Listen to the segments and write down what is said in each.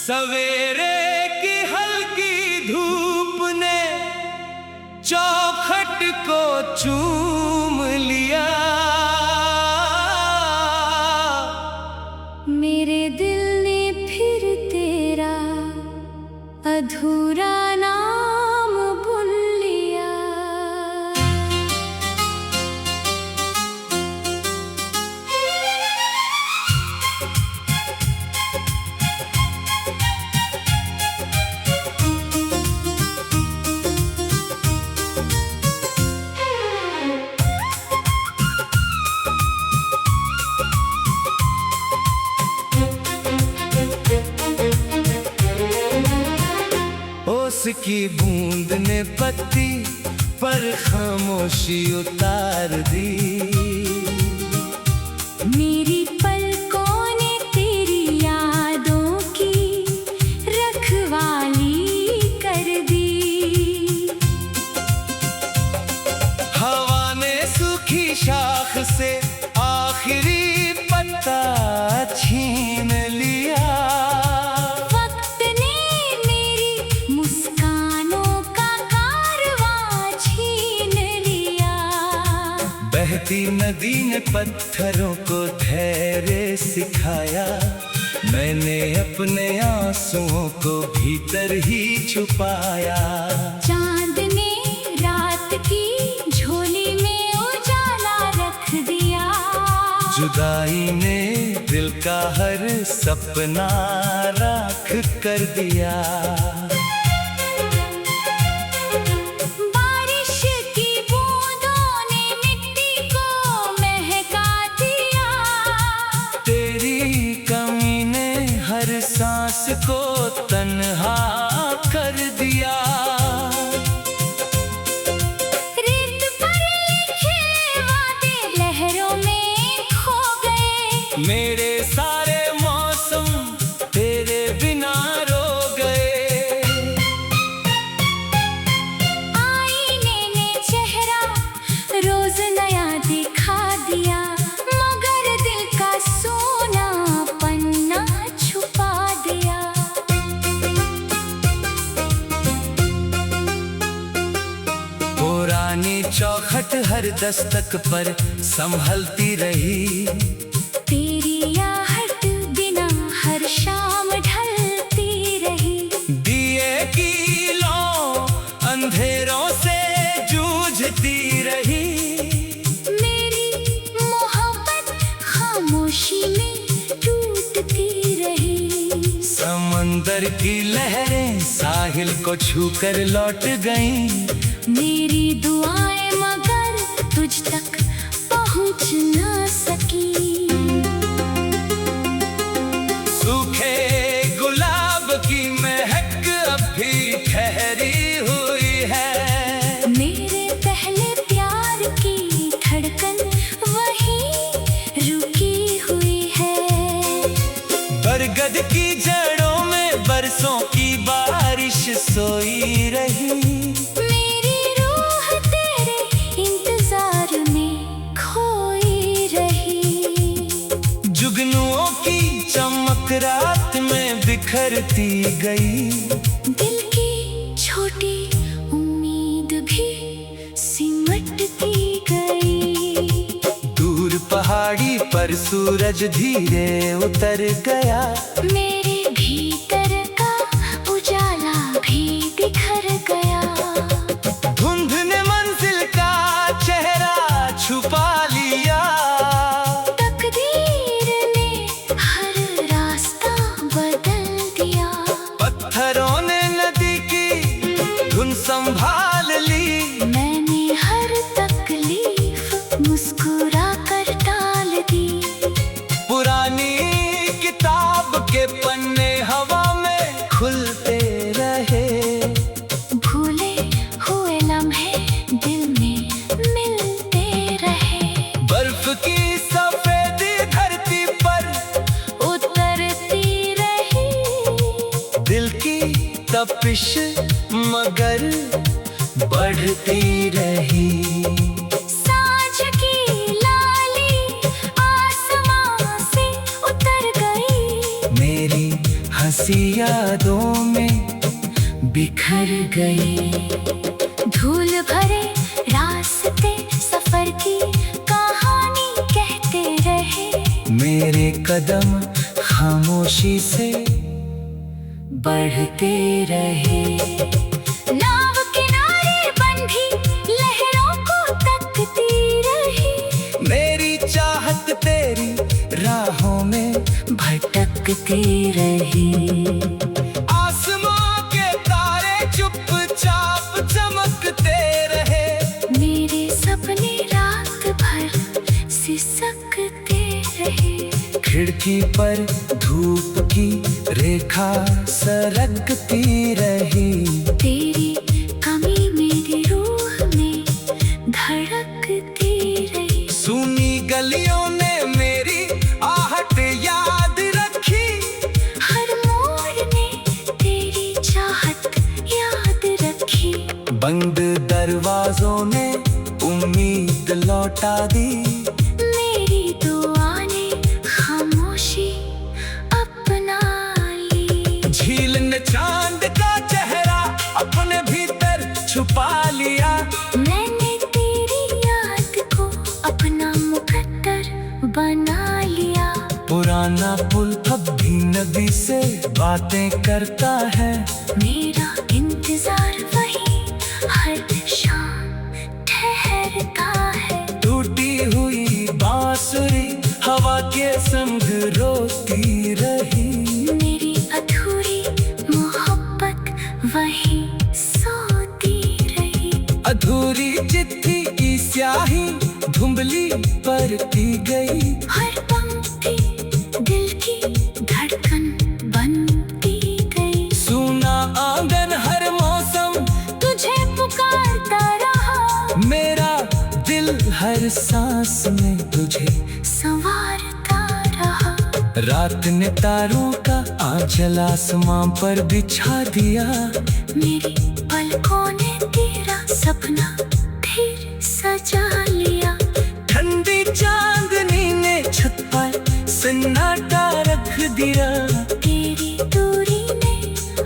सवेरे की हल्की धूप ने चौखट को चूम लिया। मेरे दिल ने फिर तेरा अधूरा नाम बुन लिया। उसकी बूंद ने पत्ती पर खामोशी उतार दी। मेरी पलकों ने तेरी यादों की रखवाली कर दी। हवा ने सूखी शाख से आखिरी पत्ता छीन लिया। बहती नदी ने पत्थरों को धैर्य सिखाया। मैंने अपने आंसुओं को भीतर ही छुपाया। चांद ने रात की झोली में उजाला रख दिया। जुदाई ने दिल का हर सपना राख कर दिया। सांस को तन्हा कर दिया। रेत पर लिखे वादे लहरों में खो गए। मेरे सारे मौसम तेरे बिना रो गए। आईने ने चेहरा रोज नया दिखा दिया। मगर दिल का सोना पन्ना छुपा दिया। पुरानी चौखट हर दस्तक पर संभलती रही। तेरी आहट बिना हर शाम ढलती रही। दिए की लौ अंधेरों से जूझती रही। मेरी मोहब्बत खामोशी में टूटती रही। समंदर की लहरें साहिल को छूकर लौट गईं। मेरी दुआएं मगर तुझ तक पहुंच न सकी। सूखे गुलाब की महक अब भी ठहरी हुई है। मेरे पहले प्यार की धड़कन वहीं रुकी हुई है। बरगद की जड़ों में बरसों की बारिश सोई रही। मेरी रूह तेरे इंतजार में खोई रही। जुगनुओं की चमक रात में बिखरती गई। दिल की छोटी उम्मीद भी सिमटती गई। दूर पहाड़ी पर सूरज धीरे उतर गया। मेरे भीतर का उजाला भी बिखर गया। धुंध ने मंजिल का चेहरा छुपा लिया। तकदीर ने हर रास्ता बदल दिया। पत्थरों ने नदी की धुन संभाल ली। मैंने हर तकलीफ मुस्कुरा कर टाल दी। पुरानी किताब के पन्ने हवा में खुलते रहे। भूले हुए लम्हे दिल में मिलते रहे। बर्फ की सफेदी धरती पर उतरती रही। दिल की तपिश मगर बढ़ती रही। सांझ की लाली आसमां से उतर गई। मेरी हंसी बसी यादों में बिखर गई। धूल भरे रास्ते सफर की कहानी कहते रहे। मेरे कदम खामोशी से बढ़ते रहे। नाव किनारे बंधी लहरों को तकती रही। मेरी चाहत तेरी राहों में भटकती रही। आसमां के तारे चुपचाप चमकते रहे। मेरे सपने रात भर सिसकते रहे। खिड़की पर धूप की रेखा सरकती रही। तेरी कमी मेरी रूह में धड़कती रही। सूनी गलियों ने मेरी आहट याद रखी। हर मोड़ ने तेरी चाहत याद रखी। बंद दरवाजों ने उम्मीद लौटा दी। मेरी दुआ ने खामोशी अपना ली। झील ने चांद का चेहरा अपने भीतर छुपा लिया। मैंने तेरी याद को अपना मुकद्दर बना लिया। पुराना पुल अब भी नदी से बातें करता है। मेरा इंतजार वही हर शाम ठहरता है। टूटी हुई बांसुरी हवा के संग रोती रही। मेरी अधूरी मोहब्बत वही सोती रही। अधूरी चिट्ठी की स्याही धुंबली परती गई। हर पंक्ति दिल की धड़कन बनती गई। सूना आंगन हर मौसम तुझे पुकारता रहा। मेरा दिल हर सांस में तुझे। संवारता रहा। रात ने तारों का आंचल आसमां पर बिछा दिया। मेरी पलकों ने तेरा सपना फिर सजा लिया। ठंडी चांदनी ने छत पर सन्नाटा रख दिया। तेरी दूरी ने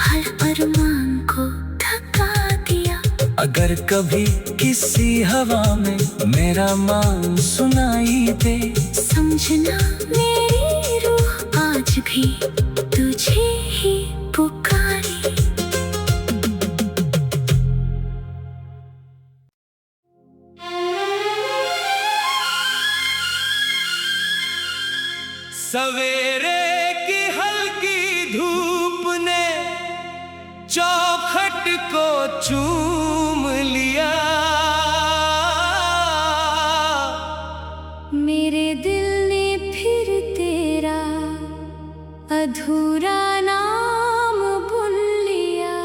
हर अरमान को थका दिया। अगर कभी किसी हवा में मेरा मान सुनाई दे। समझना मेरी रूह आज भी तुझे ही पुकारी। सवेरे की हल्की धूप ने चौखट को चूम लिया। मेरे दिल ने फिर तेरा अधूरा नाम बुन लिया।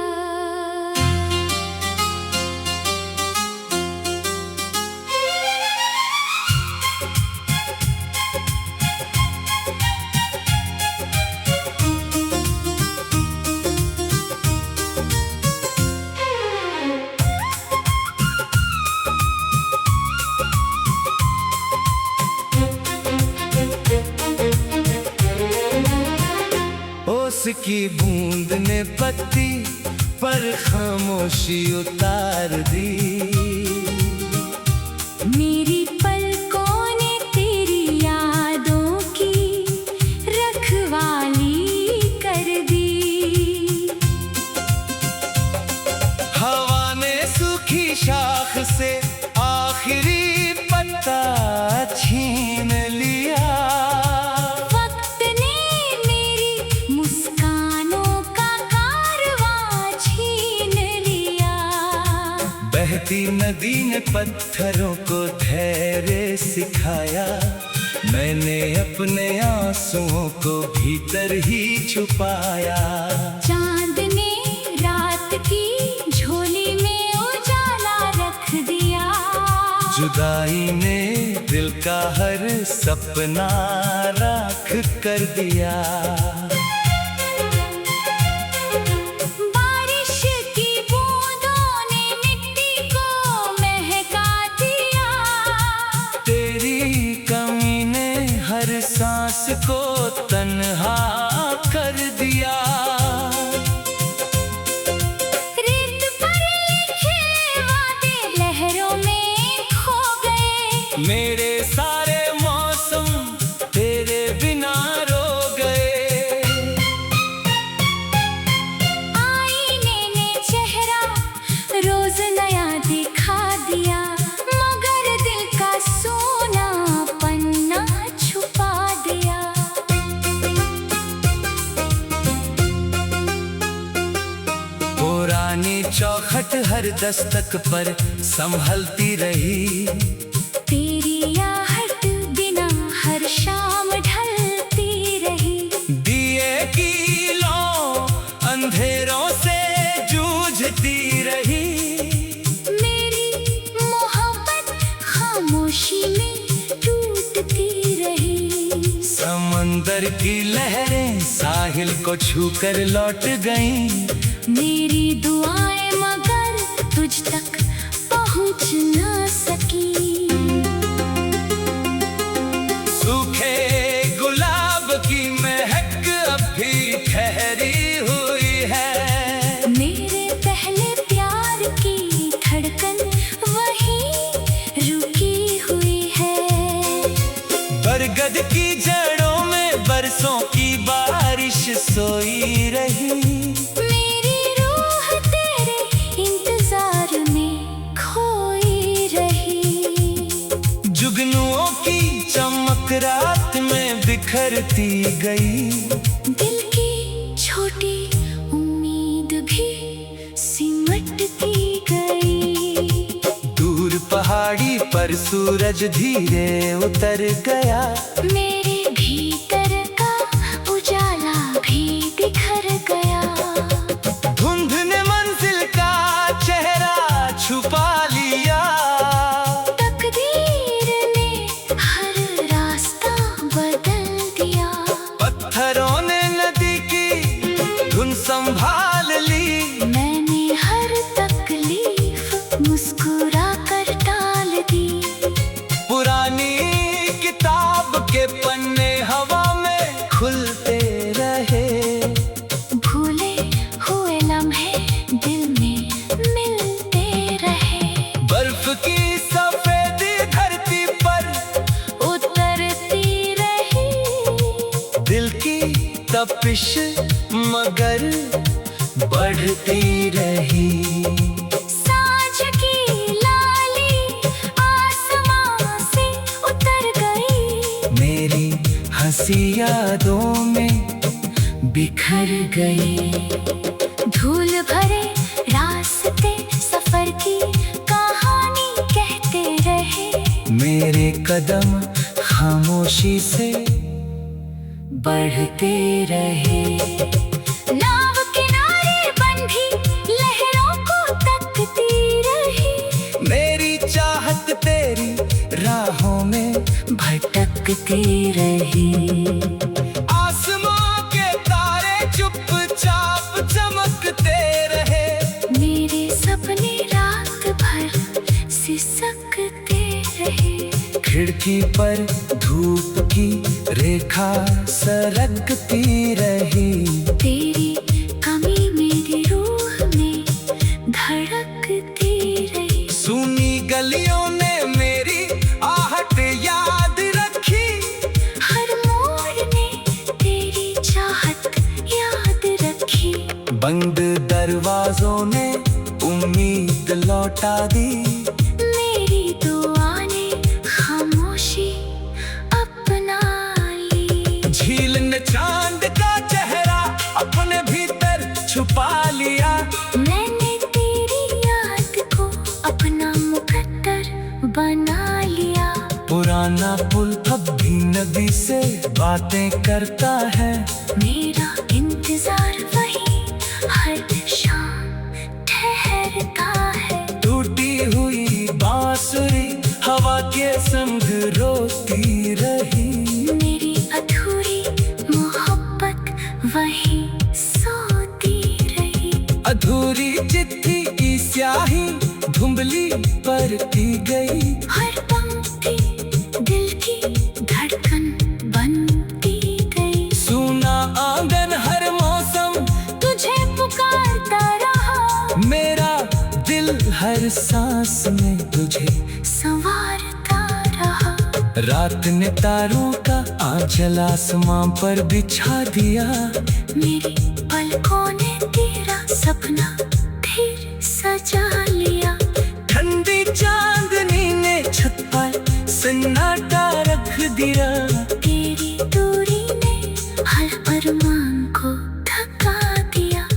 उसकी बूंद ने पत्ती पर खामोशी उतार दी। मेरी पलकों ने तेरी यादों की रखवाली कर दी। हवा ने सूखी शाख से आखिरी पत्ता छीन लिया। वक्त ने मेरी मुस्कानों का कारवां छीन लिया। बहती नदी ने पत्थरों को धैर्य सिखाया। मैंने अपने आंसुओं को भीतर ही छुपाया। चांद ने रात की झोली में उजाला रख दिया। जुदाई ने दिल का हर सपना राख कर दिया। बारिश की बूंदों ने मिट्टी को महका दिया। तेरी कमी ने हर सांस को तन्हा कर दिया। हर दस्तक पर संभलती रही। तेरी आहट बिना हर शाम ढलती रही। दिए की लौ अंधेरों से जूझती रही। मेरी मोहब्बत खामोशी में टूटती रही। समंदर की लहरें साहिल को छूकर लौट गईं। मेरी दुआएं मगर तुझ तक पहुंच न सकी। सूखे गुलाब की महक अब भी ठहरी हुई है। मेरे पहले प्यार की धड़कन वहीं रुकी हुई है। बरगद की जड़ों में बरसों की बारिश सोई रही। मेरी रूह तेरे इंतजार में खोई रही। जुगनुओं की चमक रात में बिखरती गई। दिल की छोटी उम्मीद भी सिमटती गई। दूर पहाड़ी पर सूरज धीरे उतर गया। मेरे भीतर का उजाला भी बिखर गया। धुंध ने मंजिल का चेहरा छुपा लिया। तकदीर ने हर रास्ता बदल दिया। पत्थरों ने नदी की धुन संभाल ली। मैंने हर तकलीफ मुस्कुरा कर टाल दी। पुरानी किताब के पन्ने हवा में खुलते रहे। भूले हुए लम्हे दिल में मिलते रहे। बर्फ की सफेदी धरती पर उतरती रही। दिल की तपिश मगर बढ़ती रही। सांझ की लाली आसमां से उतर गई। मेरी हंसी यादों में बिखर गई। धूल भरे रास्ते सफर की कहानी कहते रहे। मेरे कदम खामोशी से बढ़ते रहे। नाव किनारे बंधी लहरों को तकती रही। मेरी चाहत तेरी राहों में भटकती रही। आसमां के तारे चुपचाप चमकते रहे। मेरे सपने रात भर सिसकते रहे। खिड़की पर धूप की रेखा सरकती रही। तेरी कमी मेरी रूह में धड़कती रही। सूनी गलियों ने मेरी आहट याद रखी। हर मोड़ ने तेरी चाहत याद रखी। बंद दरवाजों ने उम्मीद लौटा दी। मेरी दुआ ने खामोशी अपना ली। झील ने चांद का चेहरा अपने भीतर छुपा लिया। मैंने तेरी याद को अपना मुकद्दर बना लिया। पुराना पुल अब भी नदी से बातें करता है। मेरा इंतजार वही हर शाम ठहरता है। टूटी हुई बांसुरी हवा के संग रोती रही। मेरी अधूरी मोहब्बत वही सोती रही। अधूरी चिट्ठी की स्याही धुंबली परती गई। हर पंक्ति दिल की धड़कन बनती गई। सूना आंगन हर मौसम तुझे पुकारता रहा। मेरा दिल हर सांस में तुझे संवारता रहा। रात ने तारों का आंचल आसमां पर बिछा दिया। मेरी पलकों ने तेरा सपना फिर सजा लिया। ठंडी चांदनी ने छत पर सन्नाटा रख दिया। तेरी दूरी ने हर अरमान को थका दिया।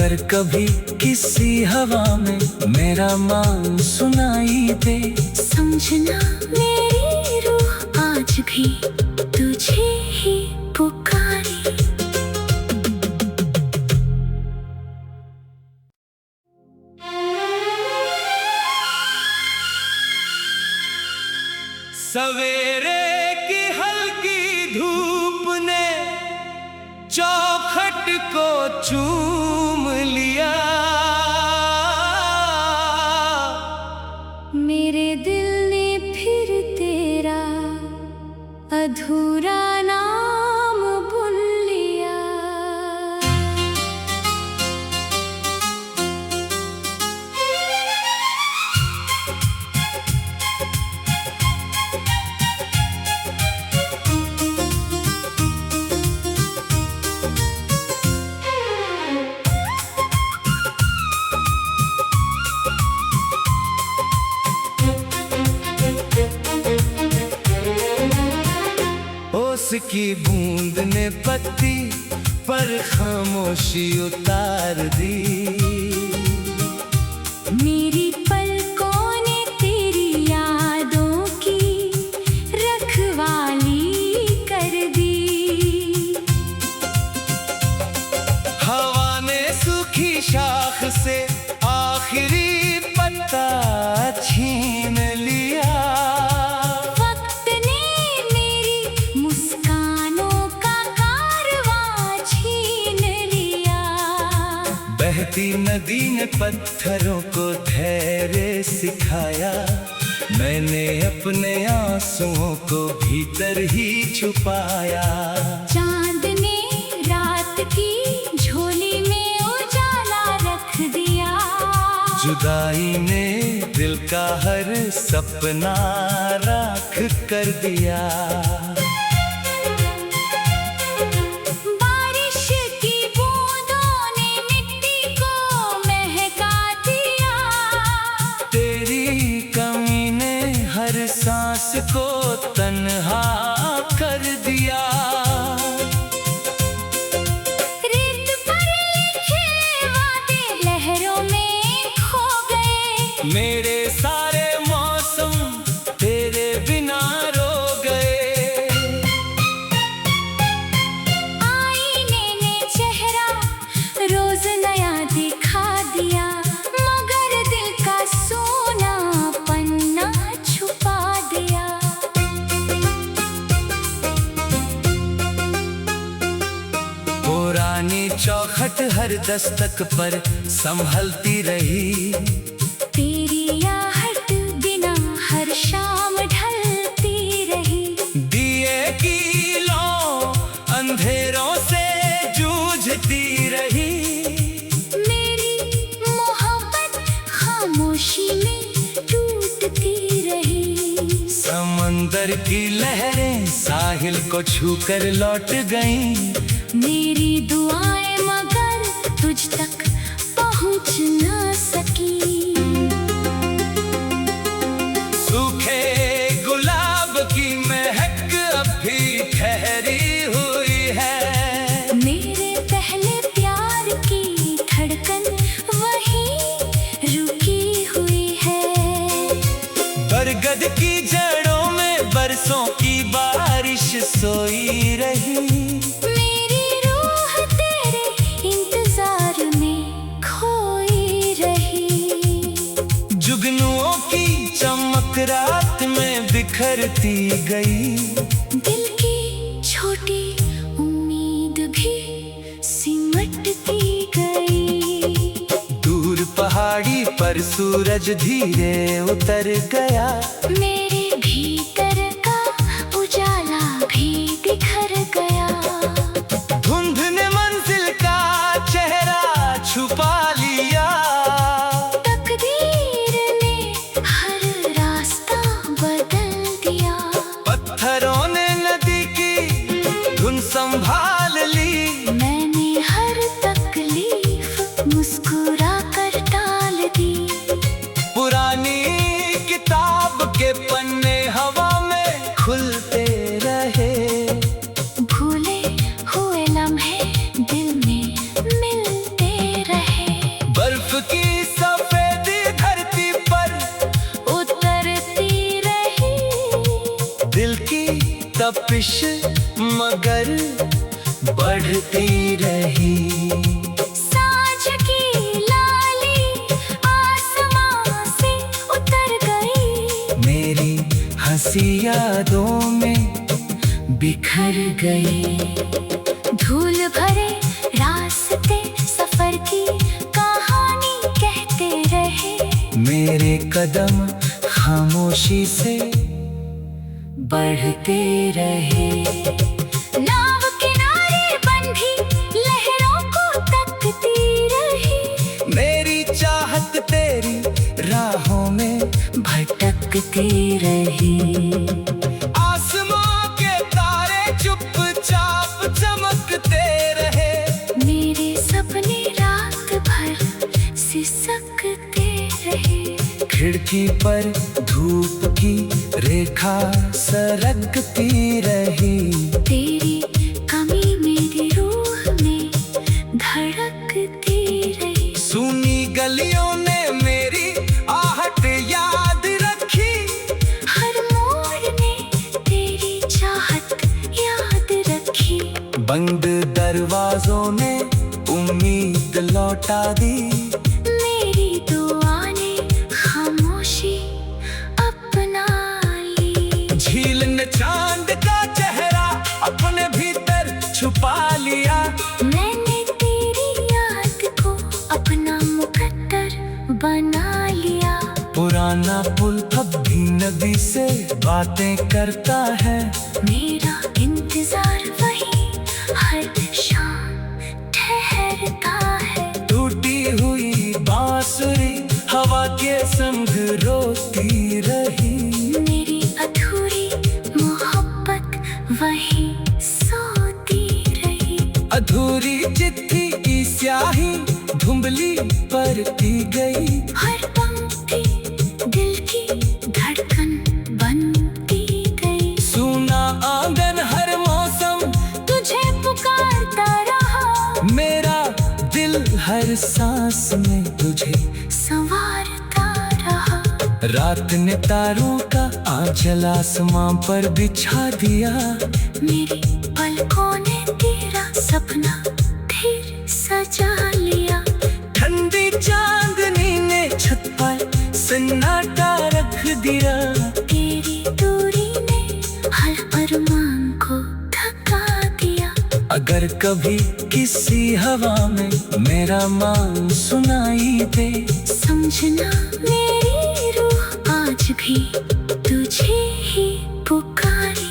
अगर कभी किसी हवा में मेरा मान सुनाई दे, समझना मेरी रूह आज भी तुझे ही पुकारी। सवेरे की हल्की धूप ने चौखट को चूम लिया, मेरे दिल ने फिर तेरा अधूरा नाम बुन लिया। उसकी बूंद ने पत्ती पर खामोशी उतार दी, मेरी पलकों ने तेरी यादों की रखवाली कर दी। हवा ने सूखी शाख से आखिरी पत्ता छीन लिया, बहती नदी ने पत्थरों को धैर्य सिखाया, मैंने अपने आंसुओं को भीतर ही छुपाया। चांद ने रात की झोली में उजाला रख दिया, जुदाई ने दिल का हर सपना राख कर दिया। सांस को तन्हा कर दिया, रेत पर लिखे वादे लहरों में खो गए, मेरे सारे मौसम तेरे बिना रो गए। आईने ने चेहरा रोज नया दिखा दिया, मगर दिल का सोना पन्ना छुपा दिया। पुरानी चौखट हर दस्तक पर संभलती रही, तेरी आहट बिना हर शाम ढलती रही। दिए की लौ अंधेरों से जूझती रही, मेरी मोहब्बत खामोशी में टूटती रही। समंदर की लहरें साहिल को छूकर लौट गईं, मेरी दुआएं मगर तुझ तक पहुंच न सकी। सूखे गुलाब की महक अब भी ठहरी हुई है, मेरे पहले प्यार की धड़कन वहीं रुकी हुई है। बरगद की जड़ों में बरसों की बारिश सोई रही, मेरी रूह तेरे इंतजार में खोई रही। जुगनुओं की चमक रात में बिखरती गई, दिल की छोटी उम्मीद भी सिमटती गई। दूर पहाड़ी पर सूरज धीरे उतर गया, मेरे भीतर का उजाला भी बिखर गया। धुंध ने मंजिल का चेहरा छुपा लिया, तकदीर ने हर रास्ता बदल दिया। पत्थरों ने नदी की धुन संभाल ली, मैंने हर तकलीफ मुस्कुरा कर टाल दी। पुरानी किताब के पन्ने हवा में खुलते रहे, भूले हुए लम्हे दिल में मिलते रहे। तपिश मगर बढ़ती रही। साँझ की लाली आसमां से उतर गई, मेरी हंसी यादों में बिखर गई। धूल भरे रास्ते सफर की कहानी कहते रहे, मेरे कदम खामोशी से बढ़ते रहे। नाव किनारे बंधी लहरों को तकती रही, मेरी चाहत तेरी राहों में भटकती रही। आसमां के तारे चुपचाप चमकते रहे, मेरे सपने रात भर सिसकते रहे। खिड़की पर धूप की रेखा सरकती रही, तेरी कमी मेरी रूह में धड़कती रही। सूनी गलियों ने मेरी आहट याद रखी, हर मोड़ ने तेरी चाहत याद रखी। बंद दरवाजों ने उम्मीद लौटा दी, मेरी दुआ ने खामोशी अपना ली। झील ने चांद का चेहरा अपने भीतर छुपा लिया, मैंने तेरी याद को अपना मुकद्दर बना लिया। पुराना पुल अब भी नदी से बातें करता है, मेरा इंतजार वही हर शाम ठहरता है। टूटी हुई बांसुरी हवा के संग रोती रही, मेरी अधूरी मोहब्बत वही सोती रही। अधूरी चिट्ठी की स्याही धुंबली परती गई, हर पंक्ति दिल की धड़कन बनती गई। सूना आंगन हर मौसम तुझे पुकारता रहा, मेरा दिल हर सांस में तुझे। संवारता रहा। रात ने तारों का आंचल आसमां पर बिछा दिया, मेरी पलकों ने तेरा सपना फिर सजा लिया। ठंडी चांदनी ने छत पर सन्नाटा रख दिया, तेरी दूरी ने हर अरमान को थका दिया। अगर कभी किसी हवा में मेरा मान सुनाई दे, समझना मेरी रूह आज भी तुझे ही पुकारी।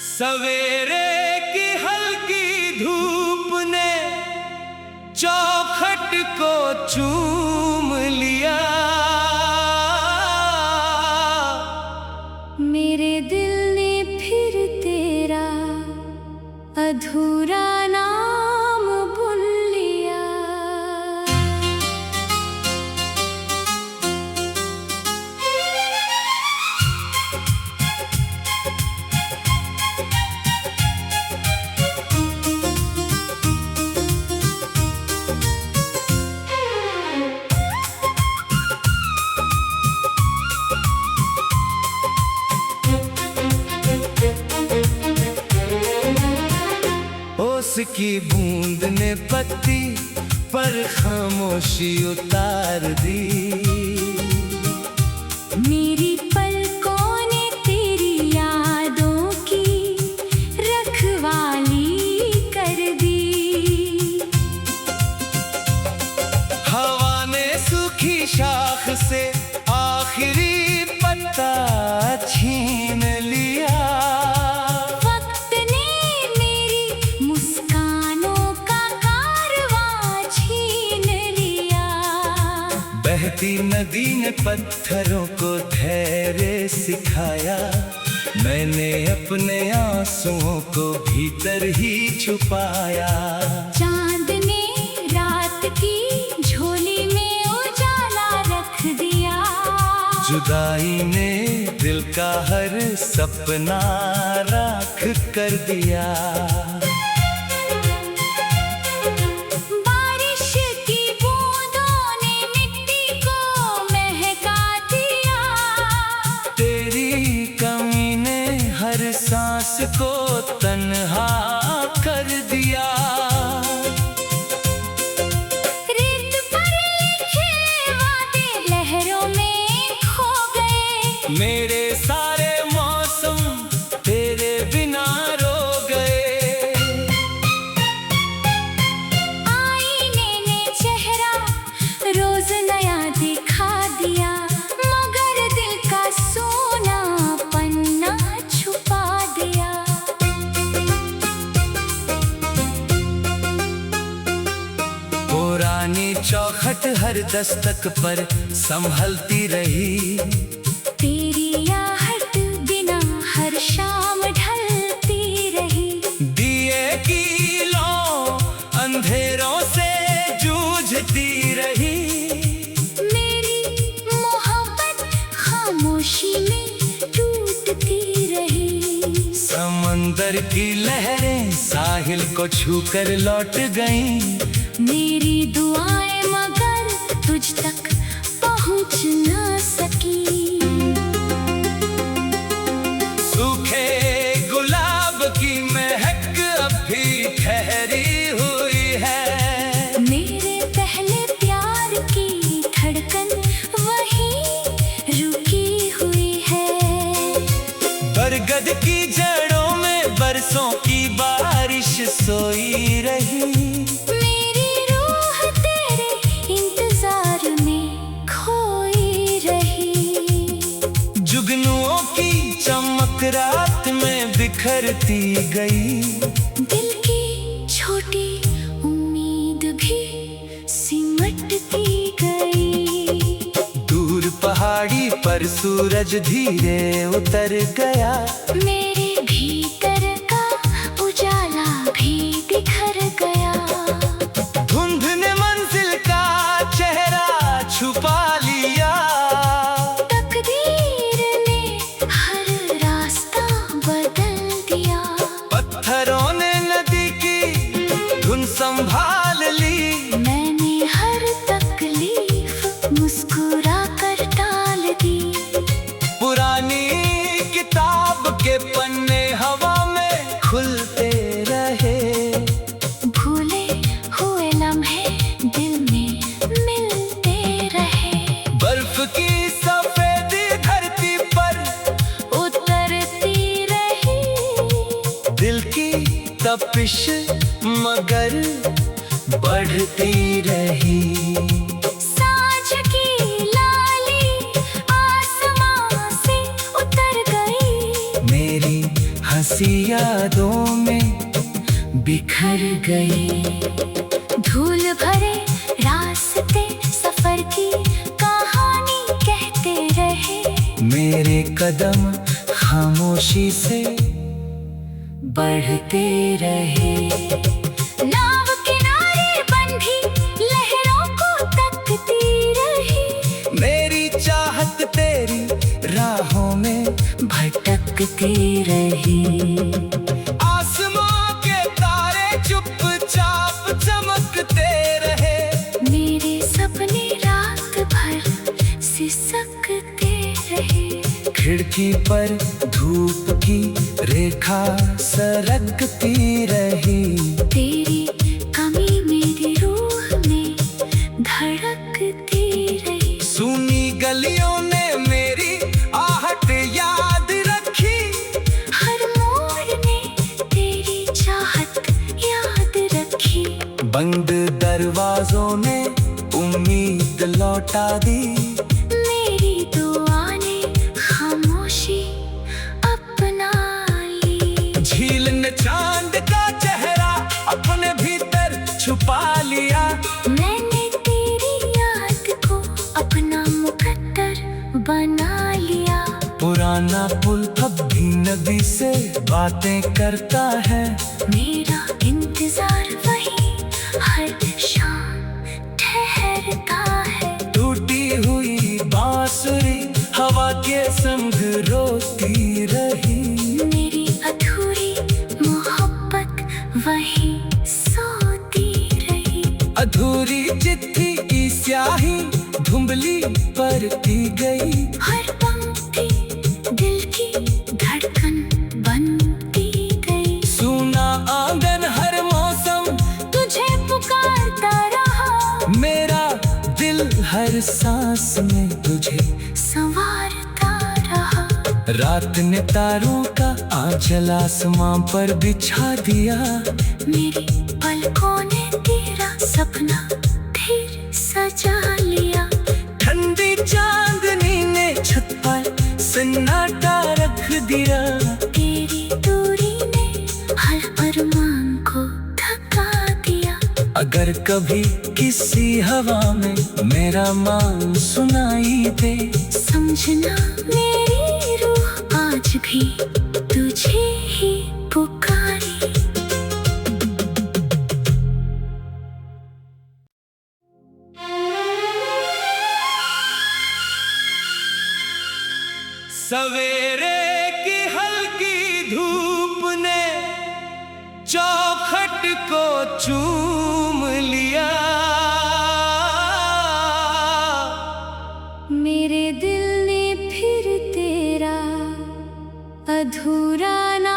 सवेरे की हल्की धूप ने चौखट को चूम लिया, मेरे दिल ने फिर तेरा अधूरा नाम बुन लिया। उसकी बूंद ने पत्ती पर खामोशी उतार दी, मेरी पलकों ने तेरी यादों की रखवाली कर दी। हवा ने सूखी शाख से आखिरी पत्ता छीन लिया, वक्त ने मेरी मुस्कानों का कारवां छीन लिया। बहती नदी ने पत्थरों को धैर्य सिखाया, मैंने अपने आंसुओं को भीतर ही छुपाया। चांद ने रात की झोली में उजाला रख दिया, जुदाई ने दिल का हर सपना राख कर दिया। बारिश को तन्हा कर दिया। रेत पर लिखे वादे लहरों में खो गए। मेरे सारे मौसम तेरे बिना रो गए। आईने ने चेहरा रोज नया दिखा दिया, मगर दिल का सोना पन्ना छुपा दिया। पुरानी चौखट हर दस्तक पर संभलती रही। तेरी आहट बिना हर शाम ढलती रही। दिए की लौ अंधेरों से जूझती रही। मेरी मोहब्बत खामोशी में टूटती रही। समंदर की लहरें साहिल को छूकर लौट गईं। मेरी दुआएं मगर तुझ तक पहुंच न सकी। सूखे गुलाब की महक अब भी ठहरी हुई है। मेरे पहले प्यार की धड़कन वहीं रुकी हुई है। बरगद की जड़ों में बरसों की बारिश सोई रही। मेरी रूह तेरे इंतजार में खोई रही। जुगनुओं की चमक रात में बिखरती गई। दिल की छोटी उम्मीद भी सिमटती गई। दूर पहाड़ी पर सूरज धीरे उतर गया। मेरे भीतर का उजाला भी बिखर गया। धुंध ने मंजिल का चेहरा छुपा लिया। तकदीर ने हर रास्ता बदल दिया। पत्थरों ने नदी की धुन संभाल ली। मैंने हर तकलीफ मुस्कुरा कर टाल दी। पुरानी किताब के पन्ने हवा में खुलते रहे। भूले हुए लम्हे दिल में मिलते रहे। बर्फ की सफेदी धरती पर उतरती रही। दिल की तपिश मगर बढ़ती रही। सांझ की लाली आसमां से उतर गई। मेरी हंसी यादों में बिखर गई। धूल भरे रास्ते सफर की कहानी कहते रहे। मेरे कदम खामोशी से बढ़ते रहे। नाव किनारे बंधी लहरों को तकती रही। मेरी चाहत तेरी राहों में भटकती रही। आसमां के तारे चुपचाप चमकते रहे। मेरे सपने रात भर सिसकते रहे। खिड़की पर धूप की रेखा सरकती रही। तेरी कमी मेरी रूह में धड़कती रही। सूनी गलियों ने मेरी आहट याद रखी। हर मोड़ ने तेरी चाहत याद रखी। बंद दरवाजों ने उम्मीद लौटा दी। मेरी दुआ ने खामोशी अपना ली। झील ने चांद का चेहरा अपने भीतर छुपा लिया। मैंने तेरी याद को अपना मुकद्दर बना लिया। पुराना पुल अब भी नदी से बातें करता है। मेरा इंतजार वही हर शाम ठहरता है। टूटी हुई बांसुरी हवा के संग रोती रही। मेरी अधूरी मोहब्बत वही सोती रही। अधूरी चिट्ठी की स्याही धुंबली पड़ती गई। हर पंक्ति दिल की धड़कन बनती मेरा दिल हर सांस में तुझे संवारता रहा। रात ने तारों का आंचल आसमां पर बिछा दिया। मेरी पलकों ने तेरा सपना फिर सजा लिया। ठंडी चांदनी ने छत पर सन्नाटा रख दिया। तेरी दूरी ने हर अरमान को थका दिया। अगर कभी किसी हवा में मेरा मान सुनाई दे, समझना मेरी रूह आज भी तुझे ही पुकारी। सवेरे की हल्की धूप ने चौखट को चूम लिया। मेरे दिल ने फिर तेरा अधूरा ना